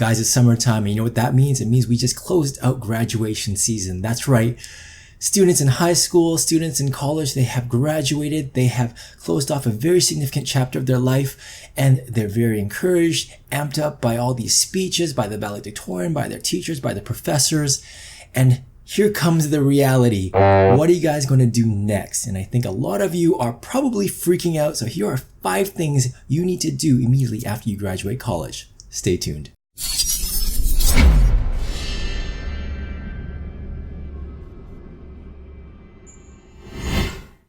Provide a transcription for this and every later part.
Guys, it's summertime, and you know what that means? It means we just closed out graduation season. That's right. Students in high school, students in college, they have graduated. They have closed off a very significant chapter of their life, and they're very encouraged, amped up by all these speeches, by the valedictorian, by their teachers, by the professors. And here comes the reality. What are you guys going to do next? And I think a lot of you are probably freaking out. So here are 5 things you need to do immediately after you graduate college. Stay tuned.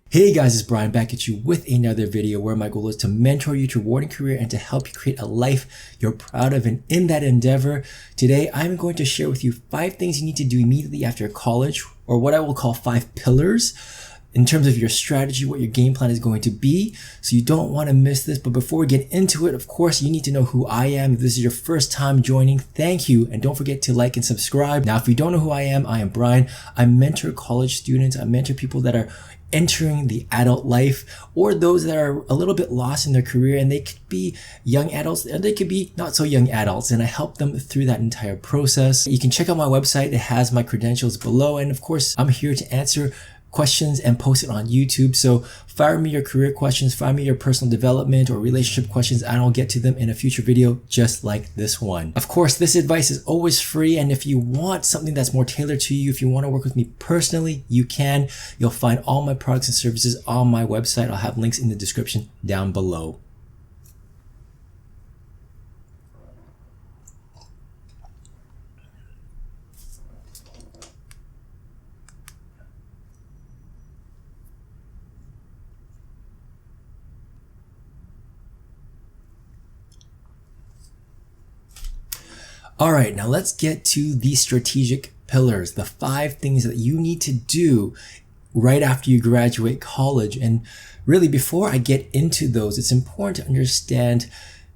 Hey guys, it's Brian back at you with another video where my goal is to mentor you to a rewarding career and to help you create a life you're proud of. And in that endeavor, today I'm going to share with you 5 things you need to do immediately after college, or what I will call 5 pillars in terms of your strategy, what your game plan is going to be. So you don't want to miss this. But before we get into it, of course, you need to know who I am. If this is your first time joining, thank you. And don't forget to like and subscribe. Now, if you don't know who I am Brian. I mentor college students. I mentor people that are entering the adult life, or those that are a little bit lost in their career, and they could be young adults and they could be not so young adults, and I help them through that entire process. You can check out my website. It has my credentials below, and of course I'm here to answer questions and post it on YouTube. So fire me your career questions, fire me your personal development or relationship questions, and I'll get to them in a future video just like this one. Of course, this advice is always free, and if you want something that's more tailored to you, if you want to work with me personally, you can. You'll find all my products and services on my website. I'll have links in the description down below. All right, now let's get to the strategic pillars, the 5 things that you need to do right after you graduate college. And really, before I get into those, it's important to understand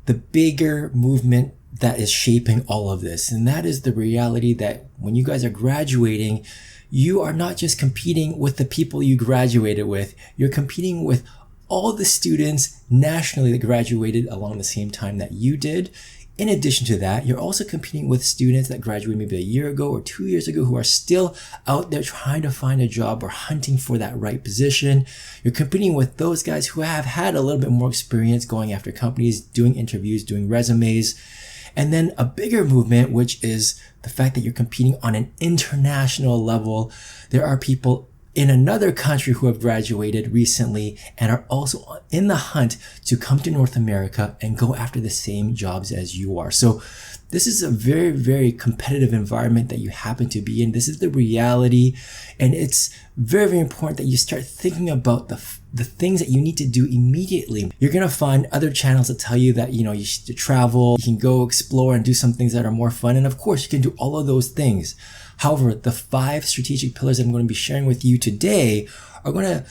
the bigger movement that is shaping all of this. And that is the reality that when you guys are graduating, you are not just competing with the people you graduated with, you're competing with all the students nationally that graduated along the same time that you did. In addition to that, you're also competing with students that graduated maybe a year ago or 2 years ago who are still out there trying to find a job or hunting for that right position. You're competing with those guys who have had a little bit more experience going after companies, doing interviews, doing resumes. And then a bigger movement, which is the fact that you're competing on an international level. There are people in another country who have graduated recently and are also in the hunt to come to North America and go after the same jobs as you are. So this is a very, very competitive environment that you happen to be in. This is the reality. And it's very, very important that you start thinking about the things that you need to do immediately. You're going to find other channels that tell you that, you should travel, you can go explore and do some things that are more fun. And of course, you can do all of those things. However, the 5 strategic pillars I'm going to be sharing with you today are going to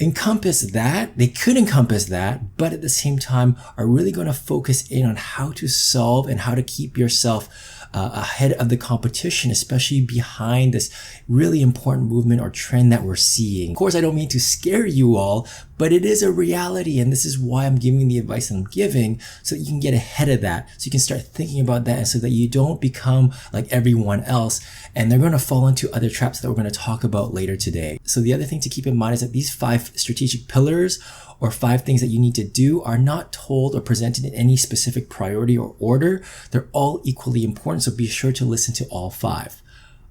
encompass that. They could encompass that, but at the same time are really going to focus in on how to solve and how to keep yourself ahead of the competition, especially behind this really important movement or trend that we're seeing. Of course, I don't mean to scare you all, but it is a reality, and this is why I'm giving the advice I'm giving, so that you can get ahead of that, so you can start thinking about that, and so that you don't become like everyone else, and they're going to fall into other traps that we're going to talk about later today. So the other thing to keep in mind is that these 5 strategic pillars, or 5 things that you need to do, are not told or presented in any specific priority or order. They're all equally important, so be sure to listen to all 5.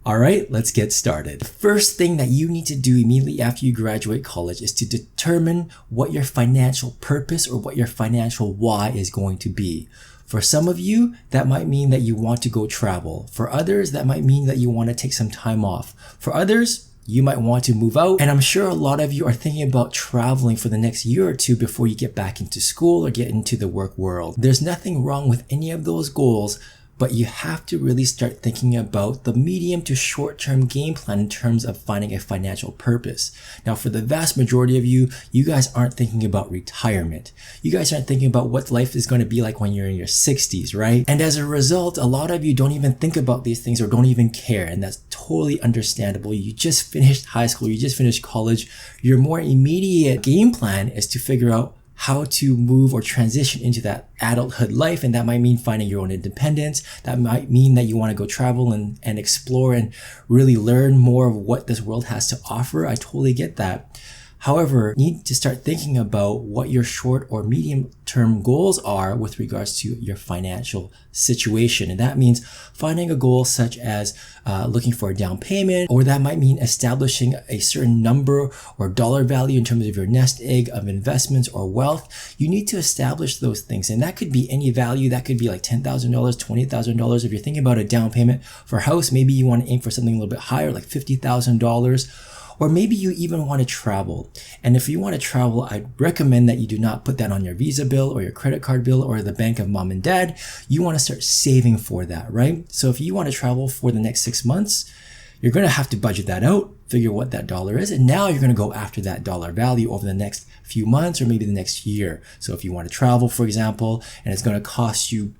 All right, let's get started. The first thing that you need to do immediately after you graduate college is to determine what your financial purpose or what your financial why is going to be. For some of you, that might mean that you want to go travel. For others, that might mean that you want to take some time off. For others, you might want to move out. And I'm sure a lot of you are thinking about traveling for the next year or 2 before you get back into school or get into the work world. There's nothing wrong with any of those goals, but you have to really start thinking about the medium to short-term game plan in terms of finding a financial purpose. Now, for the vast majority of you, you guys aren't thinking about retirement. You guys aren't thinking about what life is going to be like when you're in your 60s, right? And as a result, a lot of you don't even think about these things or don't even care, and that's totally understandable. You just finished high school, you just finished college. Your more immediate game plan is to figure out how to move or transition into that adulthood life. And that might mean finding your own independence. That might mean that you want to go travel and explore and really learn more of what this world has to offer. I totally get that. However, you need to start thinking about what your short or medium term goals are with regards to your financial situation. And that means finding a goal such as looking for a down payment, or that might mean establishing a certain number or dollar value in terms of your nest egg of investments or wealth. You need to establish those things. And that could be any value. That could be like $10,000, $20,000. If you're thinking about a down payment for a house, maybe you want to aim for something a little bit higher, like $50,000. Or maybe you even want to travel. And if you want to travel, I'd recommend that you do not put that on your Visa bill or your credit card bill or the bank of mom and dad. You want to start saving for that, right? So if you want to travel for the next 6 months, you're going to have to budget that out, figure what that dollar is. And now you're going to go after that dollar value over the next few months or maybe the next year. So if you want to travel, for example, and it's going to cost you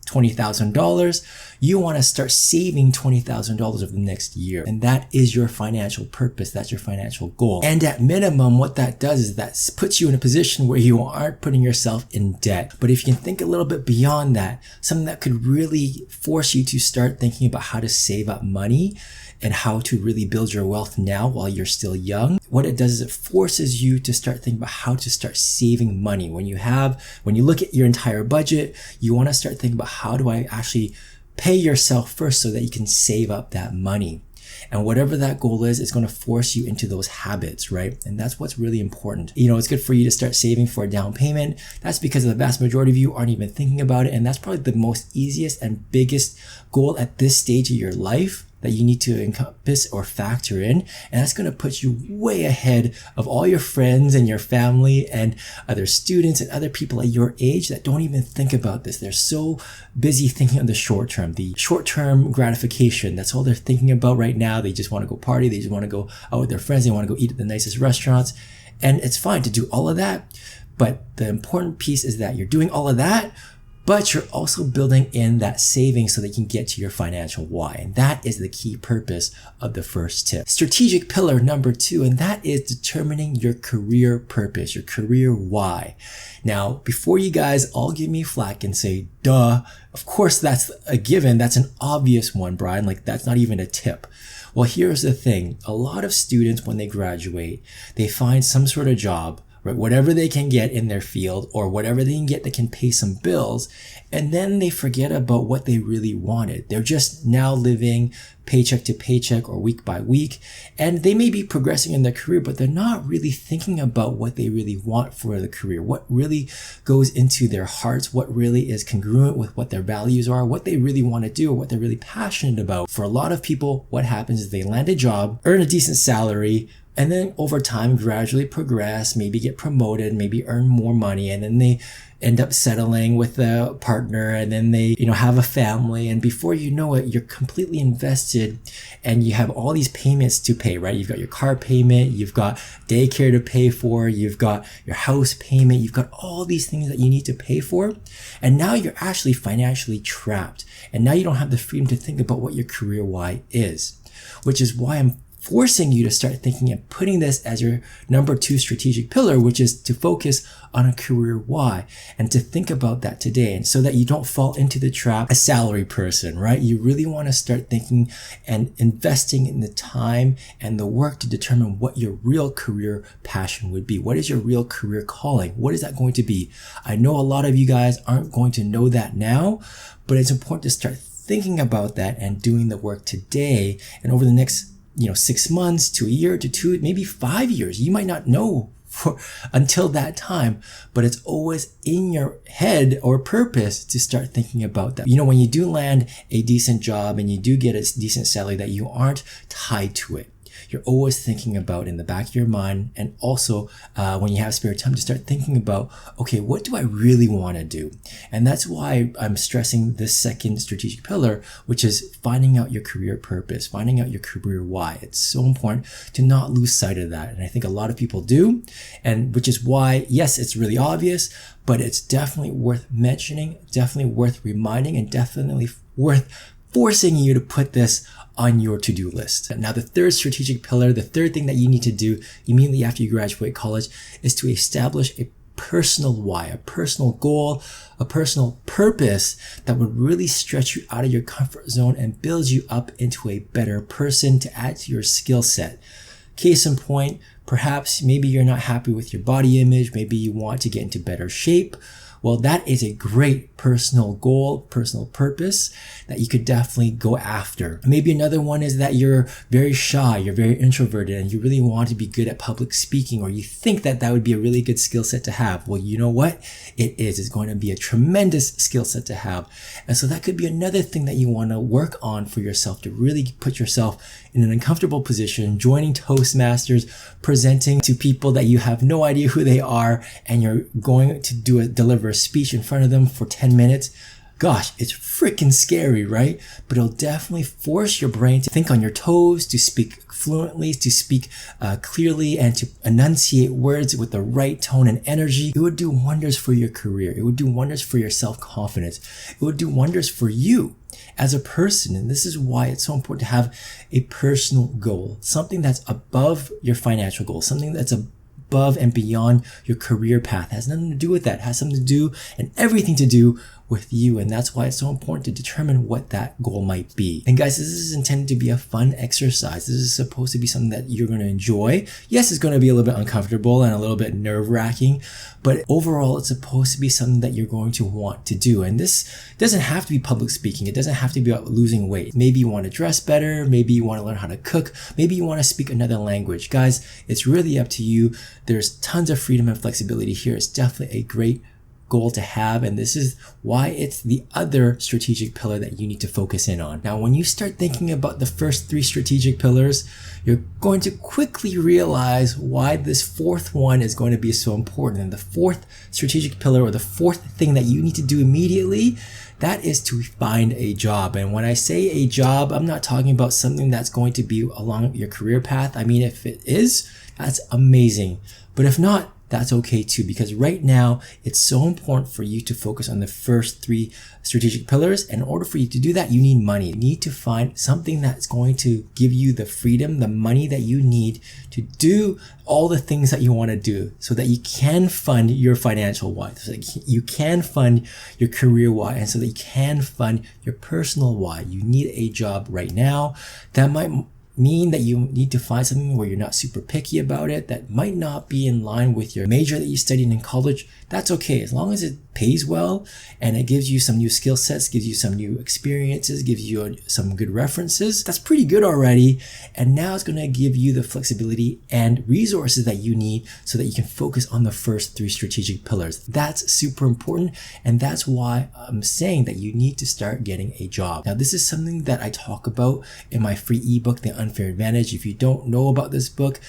$20,000, you want to start saving $20,000 over the next year. And that is your financial purpose. That's your financial goal. And at minimum, what that does is that puts you in a position where you aren't putting yourself in debt. But if you can think a little bit beyond that, something that could really force you to start thinking about how to save up money and how to really build your wealth now while you're still young. What it does is it forces you to start thinking about how to start saving money. When you look at your entire budget, you want to start thinking about how do I actually pay yourself first so that you can save up that money. And whatever that goal is, it's going to force you into those habits, right? And that's what's really important. It's good for you to start saving for a down payment. That's because the vast majority of you aren't even thinking about it. And that's probably the most easiest and biggest goal at this stage of your life that you need to encompass or factor in. And that's going to put you way ahead of all your friends and your family and other students and other people at your age that don't even think about this. They're so busy thinking of the short-term gratification. That's all they're thinking about right now. They just want to go party. They just want to go out with their friends. They want to go eat at the nicest restaurants. And it's fine to do all of that. But the important piece is that you're doing all of that, but you're also building in that savings so that you can get to your financial why. And that is the key purpose of the first tip. Strategic pillar number 2, and that is determining your career purpose, your career why. Now, before you guys all give me flack and say, duh, of course that's a given. That's an obvious one, Brian. Like, that's not even a tip. Well, here's the thing. A lot of students, when they graduate, they find some sort of job, right? Whatever they can get in their field or whatever they can get that can pay some bills. And then they forget about what they really wanted. They're just now living paycheck to paycheck or week by week. And they may be progressing in their career, but they're not really thinking about what they really want for the career, what really goes into their hearts, what really is congruent with what their values are, what they really want to do, or what they're really passionate about. For a lot of people, what happens is they land a job, earn a decent salary, and then over time gradually progress, maybe get promoted, maybe earn more money, and then they end up settling with a partner, and then they, have a family. And before you know it, you're completely invested and you have all these payments to pay, right? You've got your car payment, you've got daycare to pay for, you've got your house payment, you've got all these things that you need to pay for. And now you're actually financially trapped. And now you don't have the freedom to think about what your career why is, which is why I'm forcing you to start thinking and putting this as your number 2 strategic pillar, which is to focus on a career why and to think about that today. And so that you don't fall into the trap, a salary person, right? You really want to start thinking and investing in the time and the work to determine what your real career passion would be. What is your real career calling? What is that going to be? I know a lot of you guys aren't going to know that now, but it's important to start thinking about that and doing the work today. And over the next 6 months to a year to 2, maybe 5 years. You might not know until that time, but it's always in your head or purpose to start thinking about that. When you do land a decent job and you do get a decent salary, that you aren't tied to it. You're always thinking about in the back of your mind, and also when you have spare time, to start thinking about, okay, what do I really want to do? And that's why I'm stressing this second strategic pillar, which is finding out your career purpose, finding out your career why. It's so important to not lose sight of that. And I think a lot of people do, and which is why, yes, it's really obvious, but it's definitely worth mentioning, definitely worth reminding, and definitely worth forcing you to put this on your to-do list. Now, the third strategic pillar, the third thing that you need to do immediately after you graduate college, is to establish a personal why, a personal goal, a personal purpose that would really stretch you out of your comfort zone and build you up into a better person to add to your skill set. Case in point, perhaps maybe you're not happy with your body image. Maybe you want to get into better shape. Well, that is a great personal goal, personal purpose that you could definitely go after. Maybe another one is that you're very shy, you're very introverted, and you really want to be good at public speaking, or you think that that would be a really good skill set to have. Well, you know what? It is. It's going to be a tremendous skill set to have. And so that could be another thing that you want to work on for yourself to really put yourself in an uncomfortable position, joining Toastmasters, presenting to people that you have no idea who they are, and you're going to deliver a speech in front of them for 10 minutes. Gosh, it's freaking scary, right? But it'll definitely force your brain to think on your toes, to speak fluently, to speak clearly, and to enunciate words with the right tone and energy. It would do wonders for your career. It would do wonders for your self-confidence. It would do wonders for you as a person. And this is why it's so important to have a personal goal, something that's above your financial goal, something that's above and beyond your career path. It has nothing to do with that. It has something to do and everything to do with you. And that's why it's so important to determine what that goal might be. And guys, this is intended to be a fun exercise. This is supposed to be something that you're going to enjoy. Yes, it's going to be a little bit uncomfortable and a little bit nerve-wracking, but overall, it's supposed to be something that you're going to want to do. And this doesn't have to be public speaking. It doesn't have to be about losing weight. Maybe you want to dress better. Maybe you want to learn how to cook. Maybe you want to speak another language. Guys, it's really up to you. There's tons of freedom and flexibility here. It's definitely a great goal to have, and this is why it's the other strategic pillar that you need to focus in on. Now, when you start thinking about the first 3 strategic pillars, you're going to quickly realize why this fourth one is going to be so important. And the fourth strategic pillar, or the fourth thing that you need to do immediately, that is to find a job. And when I say a job, I'm not talking about something that's going to be along your career path. I mean, if it is, that's amazing. But if not, that's okay too, because right now it's so important for you to focus on the first 3 strategic pillars. And in order for you to do that, you need money. You need to find something that's going to give you the freedom, the money that you need to do all the things that you want to do, so that you can fund your financial why, so that you can fund your career why, and so that you can fund your personal why. You need a job right now. That might mean that you need to find something where you're not super picky about it, that might not be in line with your major that you studied in college. That's okay, as long as it pays well and it gives you some new skill sets, gives you some new experiences, gives you some good references. That's pretty good already. And now it's going to give you the flexibility and resources that you need so that you can focus on the first 3 strategic pillars. That's super important, and that's why I'm saying that you need to start getting a job. Now, this is something that I talk about in my free ebook, The Unfair Advantage. If you don't know about this book,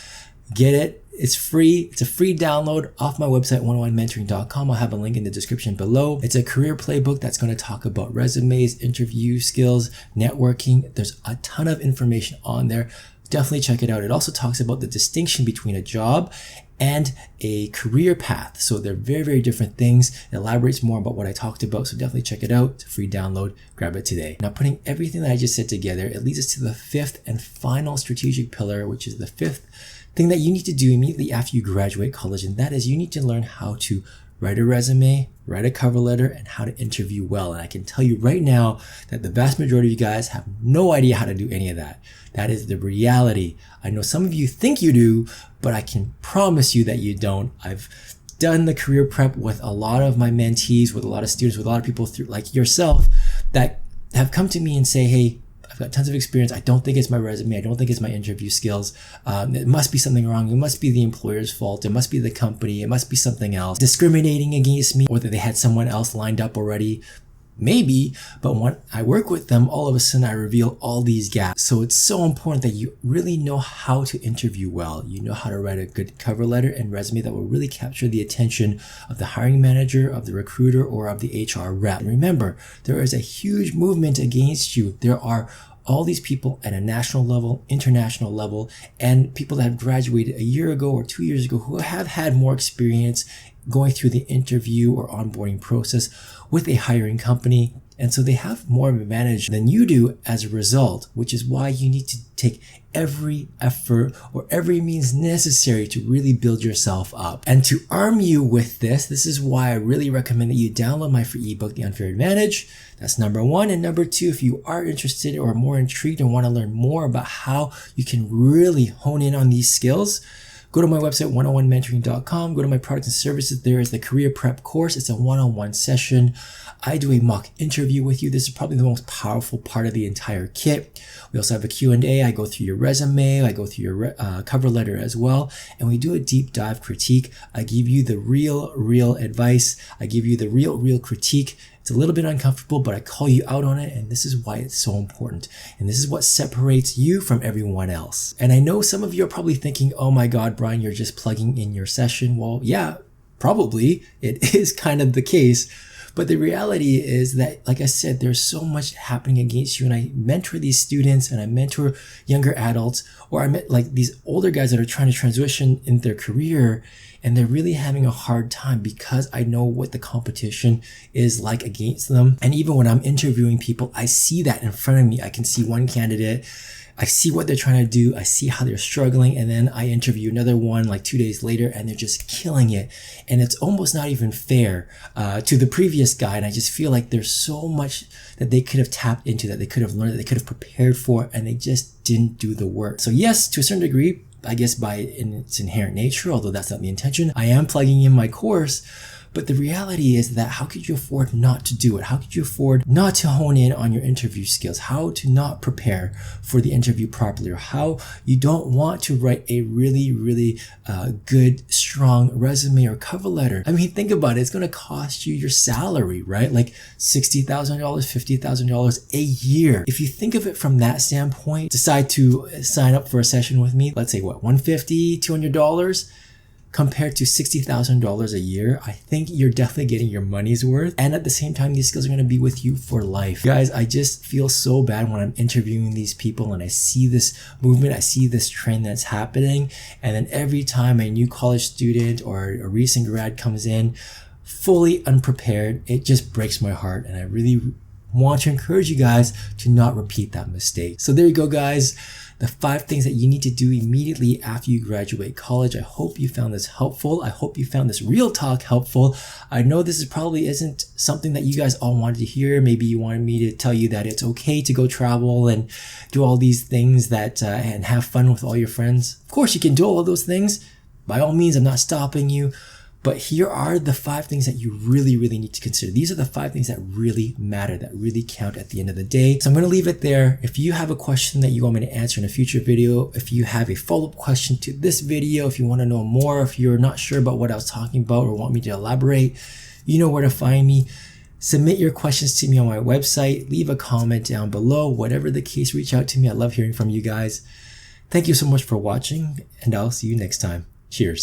get it. It's free. It's a free download off my website, 101mentoring.com. I'll have a link in the description below. It's a career playbook that's going to talk about resumes, interview skills, networking. There's a ton of information on there. Definitely check it out. It also talks about the distinction between a job and a career path. So they're very, very different things. It elaborates more about what I talked about. So definitely check it out. It's a free download. Grab it today. Now, putting everything that I just said together, it leads us to the 5th and final strategic pillar, which is the 5th thing that you need to do immediately after you graduate college. And that is, you need to learn how to write a resume, write a cover letter, and how to interview well. And I can tell you right now that the vast majority of you guys have no idea how to do any of that. That is the reality. I know some of you think you do, but I can promise you that you don't. I've done the career prep with a lot of my mentees, with a lot of students, with a lot of people like yourself that have come to me and say, hey, I've got tons of experience. I don't think it's my resume. I don't think it's my interview skills. It must be something wrong. It must be the employer's fault. It must be the company. It must be something else discriminating against me, or that they had someone else lined up already. Maybe, but when I work with them, all of a sudden I reveal all these gaps. So it's so important that you really know how to interview well. You know how to write a good cover letter and resume that will really capture the attention of the hiring manager, of the recruiter, or of the HR rep. And remember, there is a huge movement against you. There are all these people at a national level, international level, and people that have graduated a year ago or 2 years ago who have had more experience going through the interview or onboarding process with a hiring company. And so they have more of an advantage than you do as a result, which is why you need to take every effort or every means necessary to really build yourself up. And to arm you with this is why I really recommend that you download my free ebook, The Unfair Advantage. That's number one. And number two, if you are interested or more intrigued and want to learn more about how you can really hone in on these skills, go to my website, 101mentoring.com. Go to my products and services. There is the career prep course. It's a one-on-one session. I do a mock interview with you. This is probably the most powerful part of the entire kit. We also have a Q&A. I go through your resume. I go through your cover letter as well. And we do a deep dive critique. I give you the real advice. I give you the real critique. It's a little bit uncomfortable, but I call you out on it. And this is why it's so important. And this is what separates you from everyone else. And I know some of you are probably thinking, oh my God, Brian, you're just plugging in your session. Well, yeah, probably it is kind of the case. But the reality is that, like I said, there's so much happening against you. And I mentor these students and I mentor younger adults, or I met like these older guys that are trying to transition in their career, and they're really having a hard time because I know what the competition is like against them. And even when I'm interviewing people, I see that in front of me. I can see one candidate, I see what they're trying to do, I see how they're struggling, and then I interview another one like 2 days later and they're just killing it. And it's almost not even fair to the previous guy. And I just feel like there's so much that they could have tapped into, that they could have learned, that they could have prepared for, and they just didn't do the work. So yes, to a certain degree, I guess by its inherent nature, although that's not the intention, I am plugging in my course. But the reality is that how could you afford not to do it? How could you afford not to hone in on your interview skills? How to not prepare for the interview properly? Or how you don't want to write a really good, strong resume or cover letter? I mean, think about it. It's going to cost you your salary, right? Like $60,000, $50,000 a year. If you think of it from that standpoint, decide to sign up for a session with me. Let's say what, $150, $200? Compared to $60,000 a year, I think you're definitely getting your money's worth. And at the same time, these skills are going to be with you for life. Guys, I just feel so bad when I'm interviewing these people and I see this movement, I see this trend that's happening. And then every time a new college student or a recent grad comes in fully unprepared, it just breaks my heart. And I really want to encourage you guys to not repeat that mistake. So there you go, guys. The 5 things that you need to do immediately after you graduate college. I hope you found this helpful. I hope you found this real talk helpful. I know this probably isn't something that you guys all wanted to hear. Maybe you wanted me to tell you that it's okay to go travel and do all these things that and have fun with all your friends. Of course, you can do all of those things. By all means, I'm not stopping you. But here are the 5 things that you really need to consider. These are the 5 things that really matter, that really count at the end of the day. So I'm going to leave it there. If you have a question that you want me to answer in a future video, if you have a follow-up question to this video, if you want to know more, if you're not sure about what I was talking about or want me to elaborate, you know where to find me. Submit your questions to me on my website. Leave a comment down below. Whatever the case, reach out to me. I love hearing from you guys. Thank you so much for watching, and I'll see you next time. Cheers.